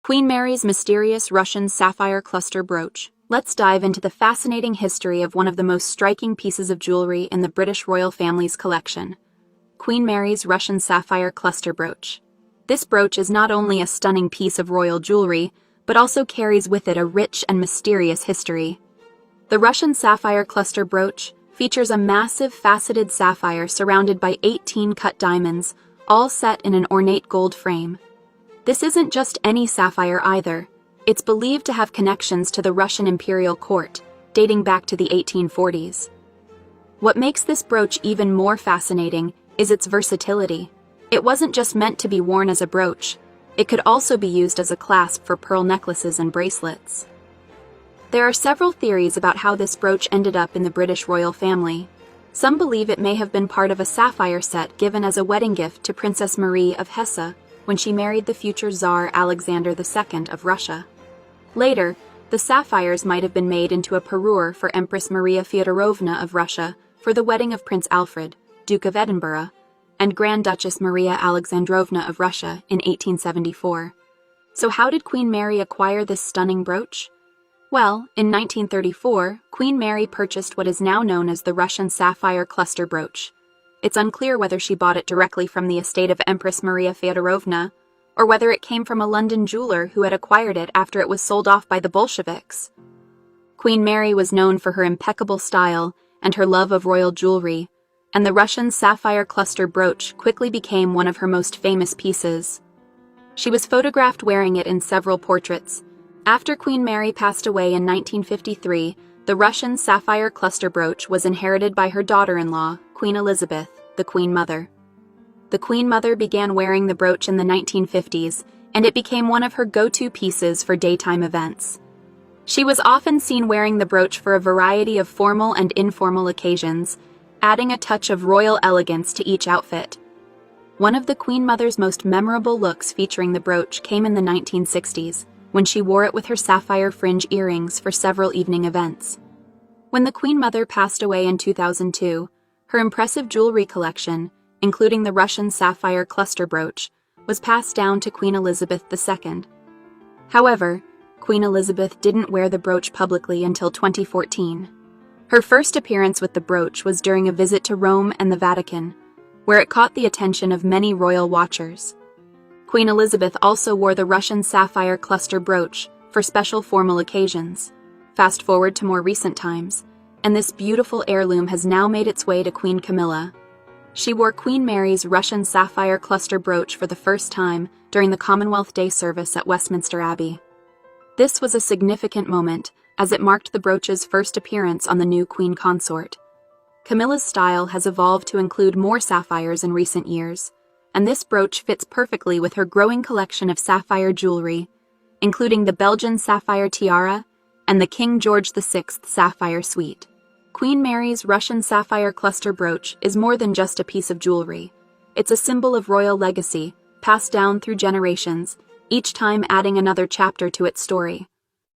Queen Mary's mysterious Russian sapphire cluster brooch. Let's dive into the fascinating history of one of the most striking pieces of jewelry in the British royal family's collection, Queen Mary's Russian sapphire cluster brooch. This brooch is not only a stunning piece of royal jewelry, but also carries with it a rich and mysterious history. The Russian sapphire cluster brooch features a massive faceted sapphire surrounded by 18 cut diamonds, all set in an ornate gold frame. This isn't just any sapphire either. It's believed to have connections to the Russian imperial court, dating back to the 1840s. What makes this brooch even more fascinating is its versatility. It wasn't just meant to be worn as a brooch. It could also be used as a clasp for pearl necklaces and bracelets. There are several theories about how this brooch ended up in the British royal family. Some believe it may have been part of a sapphire set given as a wedding gift to Princess Marie of Hesse when she married the future Tsar Alexander II of Russia. Later, the sapphires might have been made into a parure for Empress Maria Feodorovna of Russia for the wedding of Prince Alfred, Duke of Edinburgh, and Grand Duchess Maria Alexandrovna of Russia in 1874. So how did Queen Mary acquire this stunning brooch? Well, in 1934, Queen Mary purchased what is now known as the Russian sapphire cluster brooch. It's unclear whether she bought it directly from the estate of Empress Maria Feodorovna, or whether it came from a London jeweler who had acquired it after it was sold off by the Bolsheviks. Queen Mary was known for her impeccable style and her love of royal jewelry, and the Russian sapphire cluster brooch quickly became one of her most famous pieces. She was photographed wearing it in several portraits. After Queen Mary passed away in 1953, the Russian sapphire cluster brooch was inherited by her daughter-in-law, Queen Elizabeth, the Queen Mother. The Queen Mother began wearing the brooch in the 1950s, and it became one of her go-to pieces for daytime events. She was often seen wearing the brooch for a variety of formal and informal occasions, adding a touch of royal elegance to each outfit. One of the Queen Mother's most memorable looks featuring the brooch came in the 1960s, when she wore it with her sapphire fringe earrings for several evening events. When the Queen Mother passed away in 2002, her impressive jewelry collection, including the Russian sapphire cluster brooch, was passed down to Queen Elizabeth II. However, Queen Elizabeth didn't wear the brooch publicly until 2014. Her first appearance with the brooch was during a visit to Rome and the Vatican, where it caught the attention of many royal watchers. Queen Elizabeth also wore the Russian sapphire cluster brooch for special formal occasions. Fast forward to more recent times, and this beautiful heirloom has now made its way to Queen Camilla. She wore Queen Mary's Russian sapphire cluster brooch for the first time during the Commonwealth Day service at Westminster Abbey. This was a significant moment, as it marked the brooch's first appearance on the new Queen Consort. Camilla's style has evolved to include more sapphires in recent years, and this brooch fits perfectly with her growing collection of sapphire jewelry, including the Belgian sapphire tiara and the King George VI sapphire suite. Queen Mary's Russian sapphire cluster brooch is more than just a piece of jewelry. It's a symbol of royal legacy, passed down through generations, each time adding another chapter to its story.